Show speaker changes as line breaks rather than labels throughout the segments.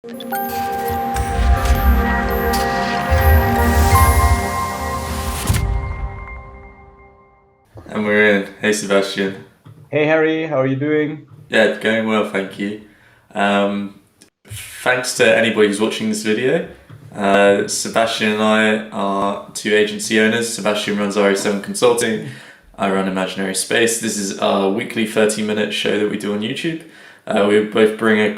And we're in. Hey Sebastian.
Hey Harry, how are you doing?
Yeah, it's going well, thank you. Thanks to anybody who's watching this video. Sebastian and I are two agency owners. Sebastian runs RA7 Consulting. I run Imaginary Space. This is our weekly 30-minute show that we do on YouTube. We both bring a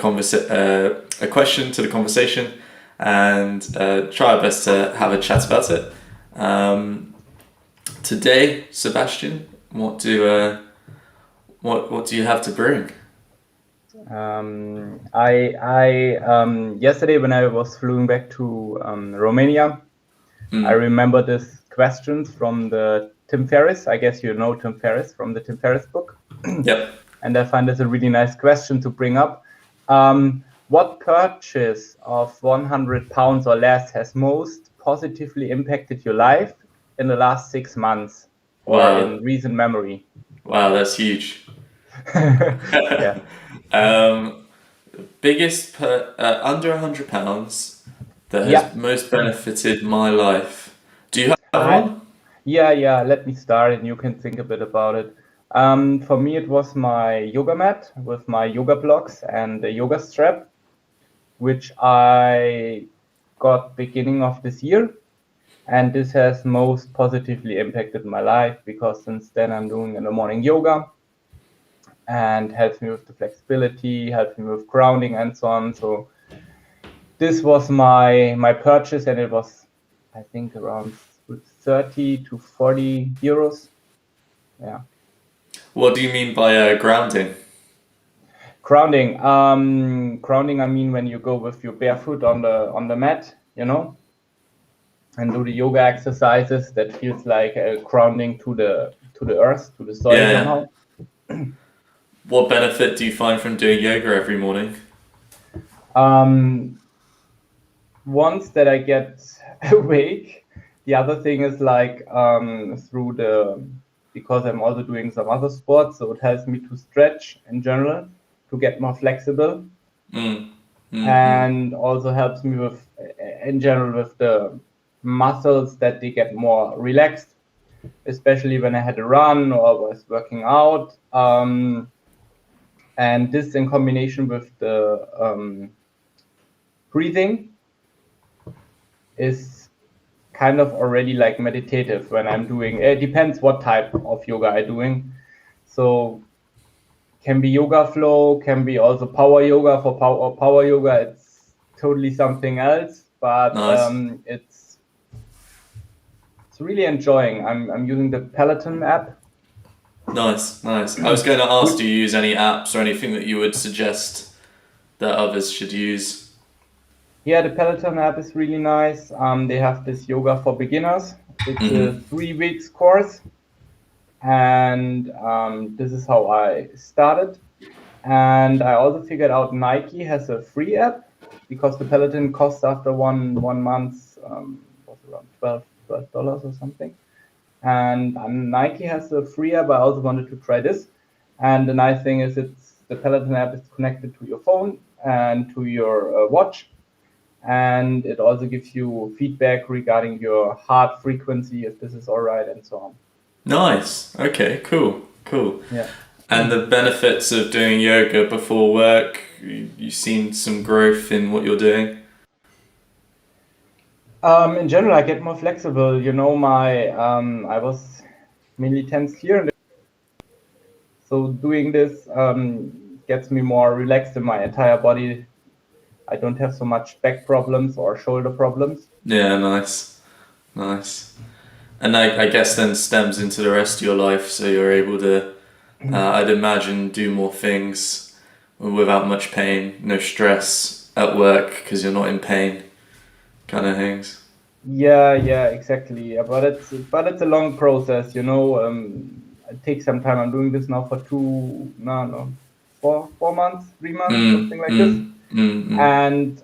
question to the conversation and try our best to have a chat about it. Today, Sebastian, what do you have to bring?
Yesterday when I was flying back to Romania, I remember this questions from the Tim Ferriss. I guess you know Tim Ferriss from the Tim Ferriss book.
Yep.
And I find this a really nice question to bring up. What purchase of 100 pounds or less has most positively impacted your life in the last 6 months or in recent memory?
Wow, that's huge.
Yeah.
Biggest under £100 that has most benefited my life. Do you have one?
Yeah. Let me start, and you can think a bit about it. For me, it was my yoga mat with my yoga blocks and the yoga strap, which I got beginning of this year. And this has most positively impacted my life because since then I'm doing in the morning yoga and helps me with the flexibility, helps me with grounding and so on. So this was my purchase, and it was, I think, around 30 to 40 euros. Yeah.
What do you mean by grounding?
Grounding. Grounding, I mean when you go with your barefoot on the mat, and do the yoga exercises, that feels like grounding to the earth, to the soil somehow.
What benefit do you find from doing yoga every morning?
Once that I get awake, the other thing is like because I'm also doing some other sports, so it helps me to stretch in general, to get more flexible, and also helps me with, in general, with the muscles that they get more relaxed, especially when I had a run or was working out. And this in combination with the breathing is kind of already like meditative when I'm doing. It depends what type of yoga I'm doing. So can be yoga flow, can be also power yoga. For power yoga, it's totally something else, but
Nice.
it's really enjoying. I'm using the Peloton app.
Nice. I was going to ask, do you use any apps or anything that you would suggest that others should use?
Yeah, the Peloton app is really nice. They have this yoga for beginners. It's a 3 weeks course, and this is how I started. And I also figured out Nike has a free app because the Peloton costs after one month was around $12 or something. And Nike has a free app. I also wanted to try this. And the nice thing is the Peloton app is connected to your phone and to your watch. And it also gives you feedback regarding your heart frequency, if this is all right, and so on.
Nice. Okay, cool.
Yeah.
And the benefits of doing yoga before work, you've seen some growth in what you're doing?
In general, I get more flexible. I was mainly tense here, so doing this gets me more relaxed in my entire body. I don't have so much back problems or shoulder problems.
Yeah, nice. And I guess then stems into the rest of your life, so you're able to, I'd imagine, do more things without much pain, no stress at work because you're not in pain, kind of things.
Yeah, exactly. Yeah, but it's a long process, It takes some time. I'm doing this now for 4 months, 3 months, something like this. And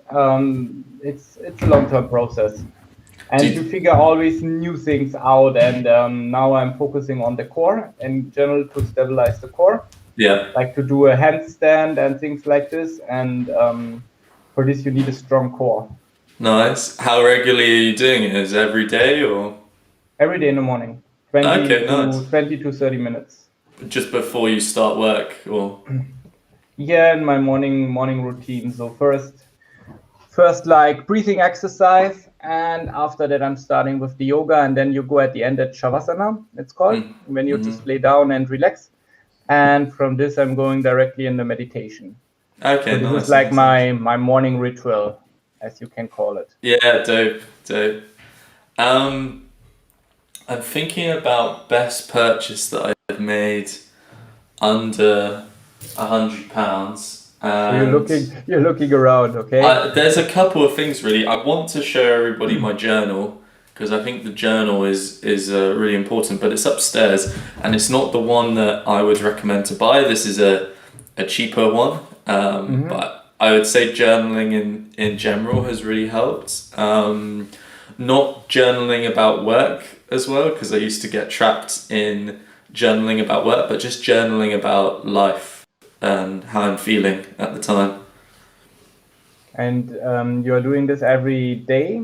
it's a long-term process. And you figure always new things out. And now I'm focusing on the core in general to stabilize the core.
Yeah.
Like to do a handstand and things like this. And For this, you need a strong core.
Nice. How regularly are you doing it? Is it every day or?
Every day in the morning,
Okay, nice.
20 to 30 minutes.
Just before you start work or?
Yeah, in my morning routine. So first like breathing exercise, and after that I'm starting with the yoga, and then you go at the end at shavasana, it's called, when you just lay down and relax. And from this I'm going directly in the meditation.
Okay,
So this
nice.
is like
Nice.
my morning ritual, as you can call it.
Yeah, dope. I'm thinking about best purchase that I've made under £100.
So
And
you're looking around, okay?
there's a couple of things really. I want to show everybody my journal because I think the journal is really important, but it's upstairs and it's not the one that I would recommend to buy. This is a cheaper one, but I would say journaling in general has really helped. Not journaling about work as well, because I used to get trapped in journaling about work, but just journaling about life and how I'm feeling at the time.
And you're doing this every day?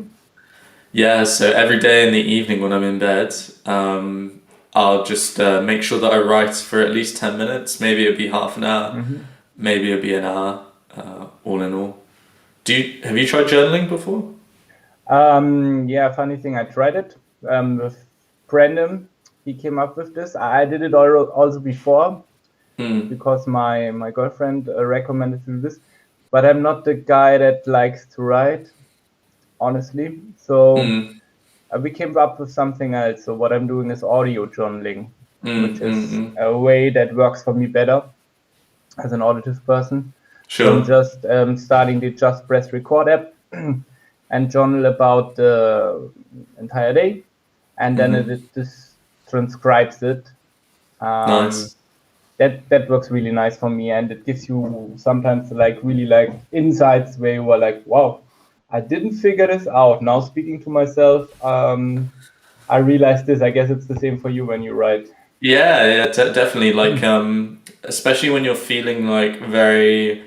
Yeah, so every day in the evening when I'm in bed, I'll just make sure that I write for at least 10 minutes. Maybe it'll be half an hour, maybe it'll be an hour, all in all. Have you tried journaling before?
Yeah, funny thing, I tried it with Brandon. He came up with this. I did it also before because my girlfriend recommended to do this. But I'm not the guy that likes to write, honestly. So we came up with something else. So what I'm doing is audio journaling, which is a way that works for me better as an auditive person.
Sure.
So I'm just starting the Just Press Record app and journal about the entire day, and then it just transcribes it.
Nice.
That works really nice for me, and it gives you sometimes like really like insights where you are like, wow, I didn't figure this out. Now speaking to myself, I realized this. I guess it's the same for you when you write.
Yeah, definitely. Like, especially when you're feeling like very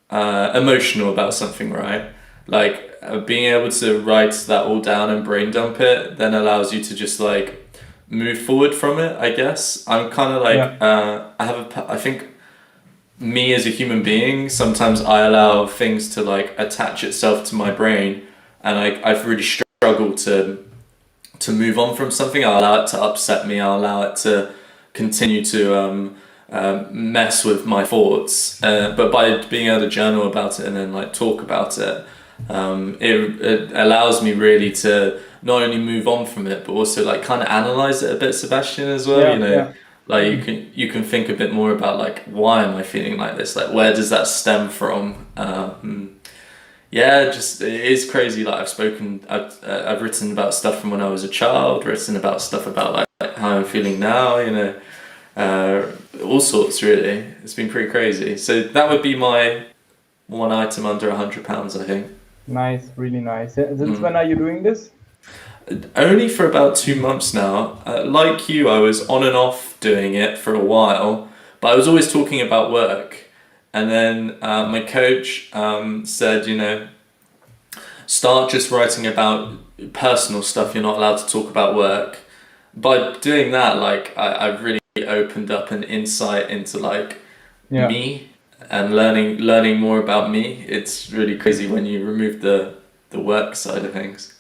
emotional about something, right? Like being able to write that all down and brain dump it then allows you to just like move forward from it, I guess. I'm kind of like, I think me as a human being, sometimes I allow things to like attach itself to my brain, and I've really struggled to move on from something. I'll allow it to upset me. I'll allow it to continue to mess with my thoughts. But by being able to journal about it and then like talk about it, it allows me really to not only move on from it, but also like kind of analyze it a bit, Sebastian, as well. Like you can think a bit more about like, why am I feeling like this? Like, where does that stem from? Just it is crazy. Like I've written about stuff from when I was a child, written about stuff about like how I'm feeling now, all sorts really. It's been pretty crazy. So that would be my one item under £100, I think.
Nice, really nice. Since when are you doing this?
Only for about 2 months now. Like you, I was on and off doing it for a while, but I was always talking about work. And then my coach said, start just writing about personal stuff. You're not allowed to talk about work. By doing that, like I've really opened up an insight into like me and learning more about me. It's really crazy when you remove the work side of things.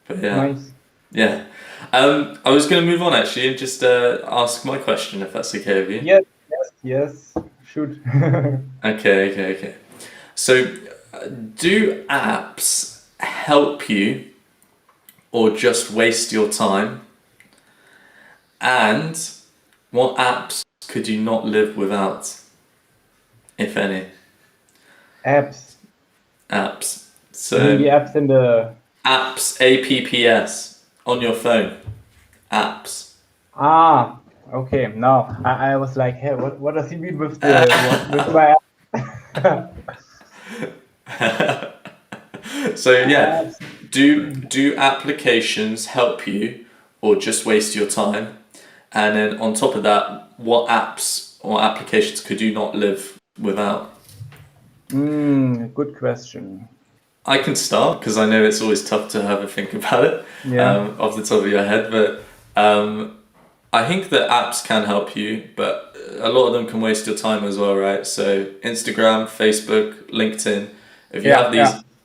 But
Nice.
Yeah. I was going to move on actually and just ask my question, if that's okay with you.
Yes. Shoot.
Okay. So, do apps help you or just waste your time? And what apps could you not live without, if any?
Apps.
So
the apps in the
apps, apps on your phone. Apps.
Okay. Now I was like, hey, what does he mean with with my app?
So yeah, do applications help you or just waste your time? And then on top of that, what apps or applications could you not live without?
Good question.
I can start because I know it's always tough to have a think about it
Yeah,
off the top of your head, but I think that apps can help you, but a lot of them can waste your time as well, right? So Instagram, Facebook, LinkedIn, if you
yeah,
have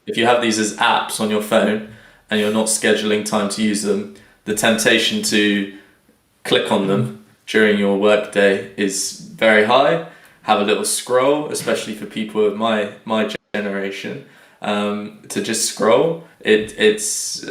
yeah.
these as apps on your phone and you're not scheduling time to use them, the temptation to click on them during your workday is very high. Have a little scroll, especially for people of my generation. To just scroll, it's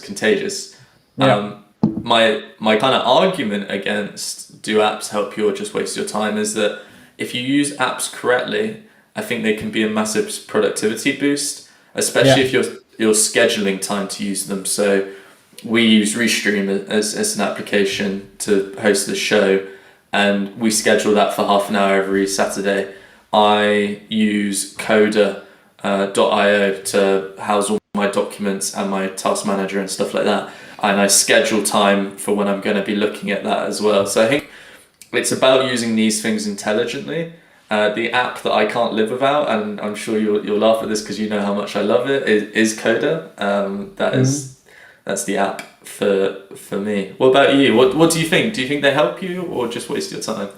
contagious.
Yeah,
My kind of argument against do apps help you or just waste your time is that if you use apps correctly, I think they can be a massive productivity boost, especially
yeah,
if you're scheduling time to use them. So we use Restream as an application to host the show, and we schedule that for half an hour every Saturday. I use Coda.io to house all my documents and my task manager and stuff like that. And I schedule time for when I'm going to be looking at that as well. So I think it's about using these things intelligently. The app that I can't live without, and I'm sure you'll laugh at this because you know how much I love it, is Coda. That's the app for me. What about you? What do you think? Do you think they help you or just waste your time?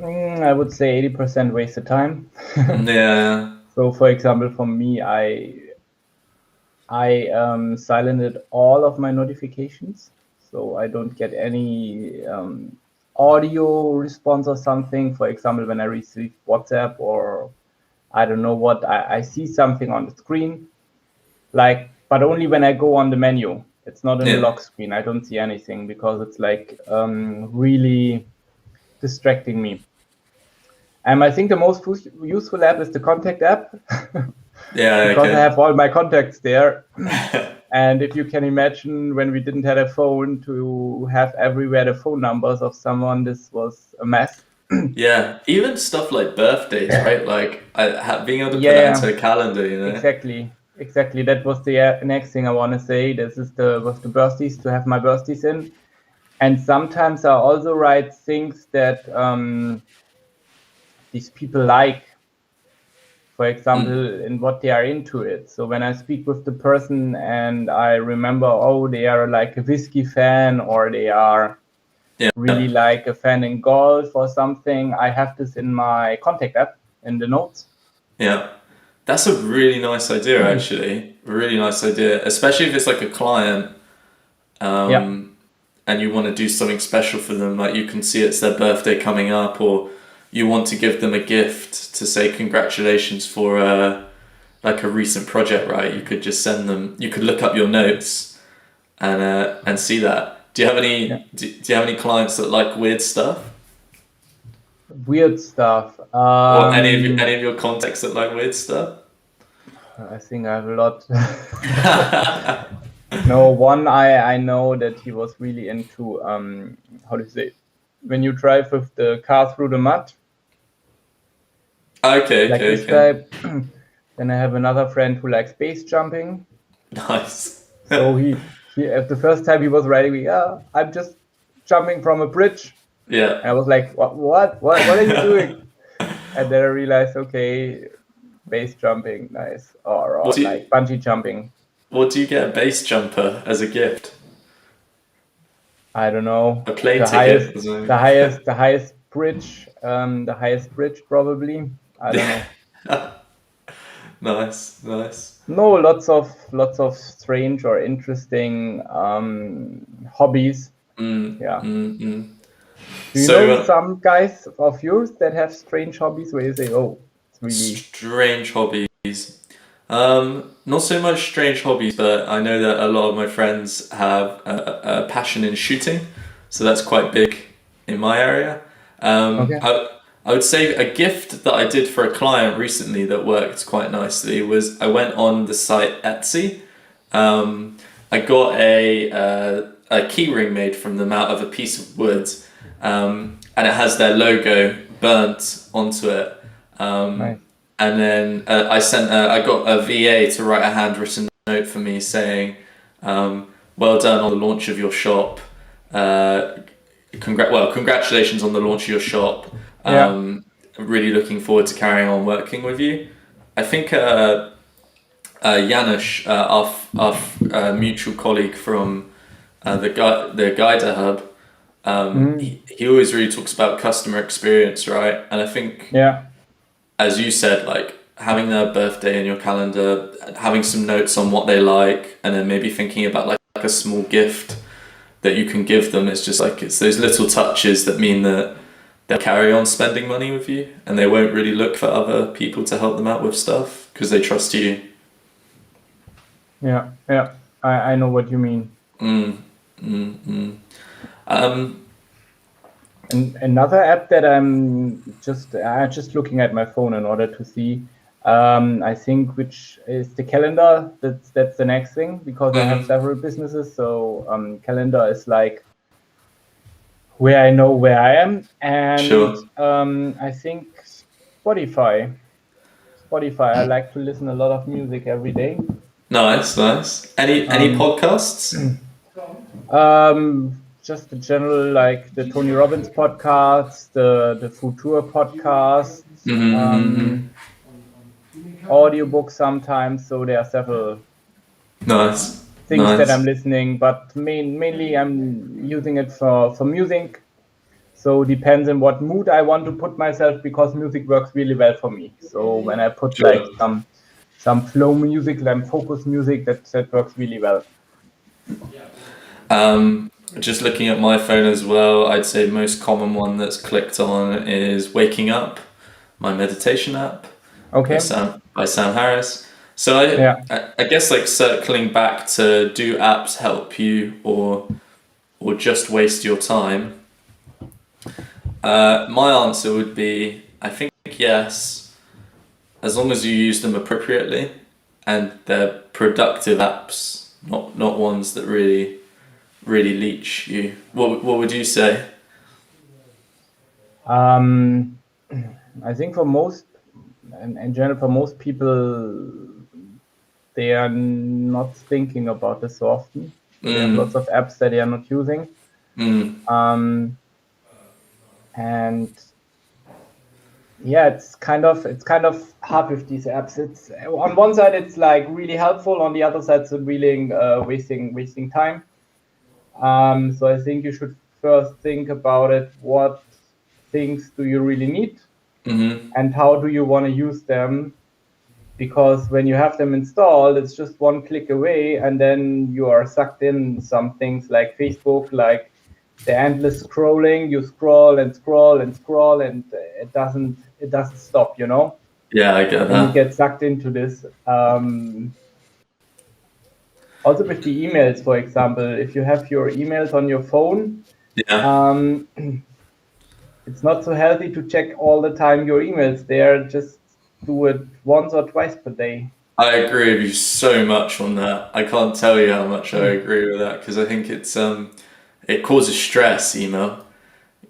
I would say 80% wasted time.
Yeah,
So, for example, for me, I silenced all of my notifications, so I don't get any audio response or something. For example, when I receive WhatsApp or I don't know what, I see something on the screen, like, but only when I go on the menu. It's not in the
yeah,
lock screen. I don't see anything because it's like really distracting me. And I think the most useful app is the contact app
yeah.
because I
Okay.
have all my contacts there. And if you can imagine when we didn't have a phone to have everywhere the phone numbers of someone, this was a mess.
Yeah, even stuff like birthdays, right? Like being able to put that
Yeah,
into a calendar, you know?
exactly. That was the next thing I want to say. This is the birthdays, to have my birthdays in. And sometimes I also write things that these people like, for example, in what they are into it. So when I speak with the person and I remember, oh, they are like a whiskey fan or they are
Yeah,
really like a fan in golf or something, I have this in my contact app in the notes.
yeah. That's a really nice idea, actually. A really nice idea, especially if it's like a client,
Yeah,
and you want to do something special for them. Like you can see it's their birthday coming up, or you want to give them a gift to say congratulations for like a recent project, right? You could just send them. You could look up your notes and see that. Do you have
yeah.
any do you have any clients that like weird stuff,
Weird stuff.
or any of your contacts that like weird stuff?
I think I have a lot. No, one I know that he was really into how do you say, when you drive with the car through the mud,
Okay,
like
okay,
this
okay.
type. Then I have another friend who likes base jumping.
Nice.
So he at the first time he was writing me, yeah, I'm just jumping from a bridge.
Yeah.
And I was like, what are you doing? And then I realized, okay, base jumping, nice,
What
or
do you
like bungee jumping.
what do you get a base jumper as a gift?
I don't know,
A plane ticket or something?
the highest bridge probably. I don't
Yeah.
know.
Nice, nice.
No, lots of strange or interesting hobbies.
Mm,
Yeah.
mm, mm.
Do you
So
know some guys of yours that have strange hobbies where you say, oh, it's really,
strange hobbies. Not so much strange hobbies, but I know that a lot of my friends have a passion in shooting, so that's quite big in my area.
okay.
I would say a gift that I did for a client recently that worked quite nicely was I went on the site Etsy. I got a key ring made from them out of a piece of wood, and it has their logo burnt onto it.
Nice.
And then I got a VA to write a handwritten note for me saying, "Well done on the launch of your shop. Congratulations on the launch of your shop.
Yeah.
really looking forward to carrying on working with you. I think Janusz, our mutual colleague from the Guider Hub, he always really talks about customer experience, right? And I think, as you said, like having their birthday in your calendar, having some notes on what they like, and then maybe thinking about like a small gift that you can give them. It's just like, it's those little touches that mean that they'll carry on spending money with you, and they won't really look for other people to help them out with stuff because they trust you.
Yeah, I know what you mean. And another app that I'm just looking at my phone in order to see, I think, which is the calendar. That's the next thing, because I have several businesses. So calendar is like where I know where I am, and I think Spotify. I like to listen a lot of music every day.
Nice. Any podcasts?
Just the general, like the Tony Robbins podcast, the Future podcast, audiobook sometimes. So there are several things that I'm listening, but mainly I'm using it for music. So depends on what mood I want to put myself, because music works really well for me. So when I put like some flow music, like focus music, that works really well.
Just looking at my phone as well, I'd say most common one that's clicked on is Waking Up, my meditation app.
Okay.
By Sam Harris. So I guess like circling back to, do apps help you or just waste your time? My answer would be, I think yes, as long as you use them appropriately and they're productive apps, not ones that really leech you. What would you say?
I think for most, in general, for most people, they are not thinking about this so often. So they have lots of apps that they are not using. And yeah, it's kind of hard with these apps. It's on one side it's like really helpful, on the other side it's really wasting time. So I think you should first think about it. What things do you really need, and how do you want to use them? Because when you have them installed, it's just one click away, and then you are sucked in some things like Facebook, like the endless scrolling. You scroll and scroll and scroll, and it doesn't stop, you know?
Yeah, I get that.
And you get sucked into this. Also with the emails, for example, if you have your emails on your phone, it's not so healthy to check all the time your emails there. Just do it once or twice per day.
I agree with you so much on that. I can't tell you how much I agree with that, because I think it causes stress, email.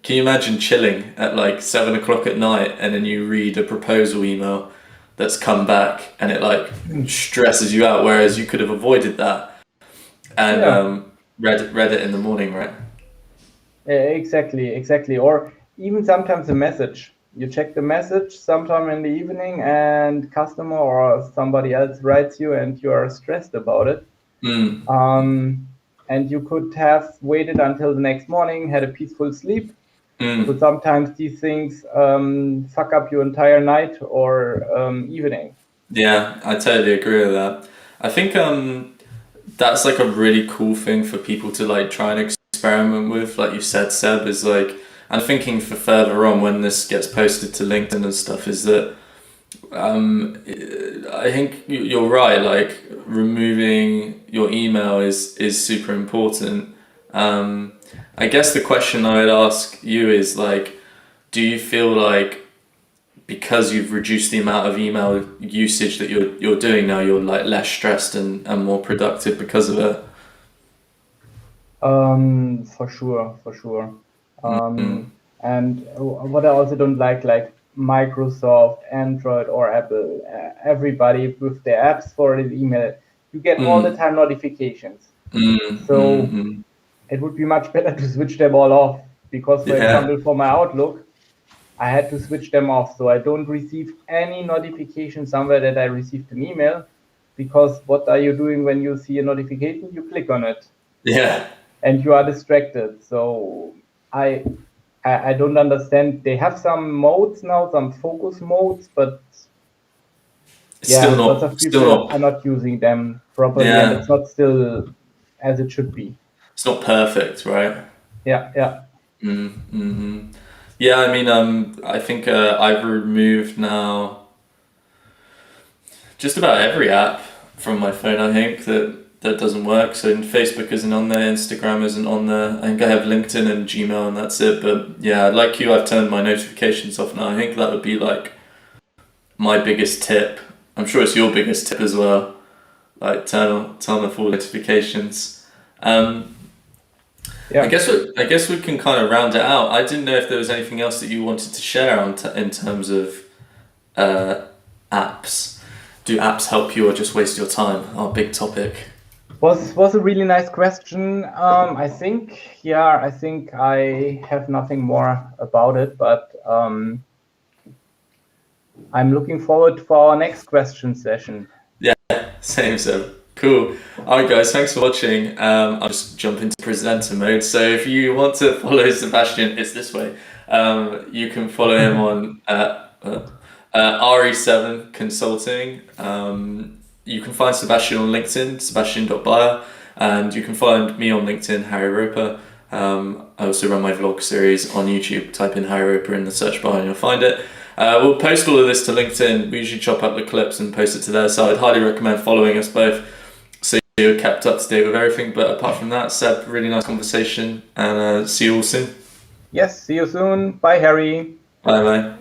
Can you imagine chilling at like 7 o'clock at night and then you read a proposal email that's come back and it like stresses you out, whereas you could have avoided that and read it in the morning, right?
Exactly. Or even sometimes a message. You check the message sometime in the evening, and customer or somebody else writes you, and you are stressed about it. And you could have waited until the next morning, had a peaceful sleep. So sometimes these things fuck up your entire night or evening. Yeah,
I totally agree with that. I think that's like a really cool thing for people to like try and experiment with. Like you said, Seb, is like, I'm thinking for further on when this gets posted to LinkedIn and stuff, is that I think you're right. Like removing your email is super important. I guess the question I would ask you is like, do you feel like because you've reduced the amount of email usage that you're doing now, you're like less stressed and more productive because of it?
For sure. And what I also don't like Microsoft, Android, or Apple, everybody with their apps for the email, you get all the time notifications. So it would be much better to switch them all off, because, for example, for my Outlook, I had to switch them off. So I don't receive any notification somewhere that I received an email, because what are you doing when you see a notification? You click on it.
Yeah.
And you are distracted. So I don't understand. They have some modes now, some focus modes, but lots of people are not using them properly, and it's not still as it should be.
It's not perfect, right?
Yeah.
Mm-hmm. Yeah, I mean, I think I've removed now just about every app from my phone. I think that doesn't work. So Facebook isn't on there, Instagram isn't on there. I think I have LinkedIn and Gmail, and that's it. But yeah, like you, I've turned my notifications off now. I think that would be like my biggest tip. I'm sure it's your biggest tip as well. Like turn off all notifications.
Yeah.
I guess we can kind of round it out. I didn't know if there was anything else that you wanted to share in terms of apps. Do apps help you or just waste your time? Our big topic.
Was a really nice question. I think I have nothing more about it, but I'm looking forward for our next question session.
Yeah, same. Cool. All right, guys, thanks for watching. I'll just jump into presenter mode. So if you want to follow Sebastian, it's this way. You can follow him on RE7 Consulting. You can find Sebastian on LinkedIn, sebastian.bio, and you can find me on LinkedIn, Harry Roper. I also run my vlog series on YouTube. Type in Harry Roper in the search bar and you'll find it. We'll post all of this to LinkedIn. We usually chop up the clips and post it to there, so I'd highly recommend following us both so you're kept up to date with everything. But apart from that, Seb, really nice conversation, and see you all soon.
Yes, see you soon. Bye, Harry.
Bye.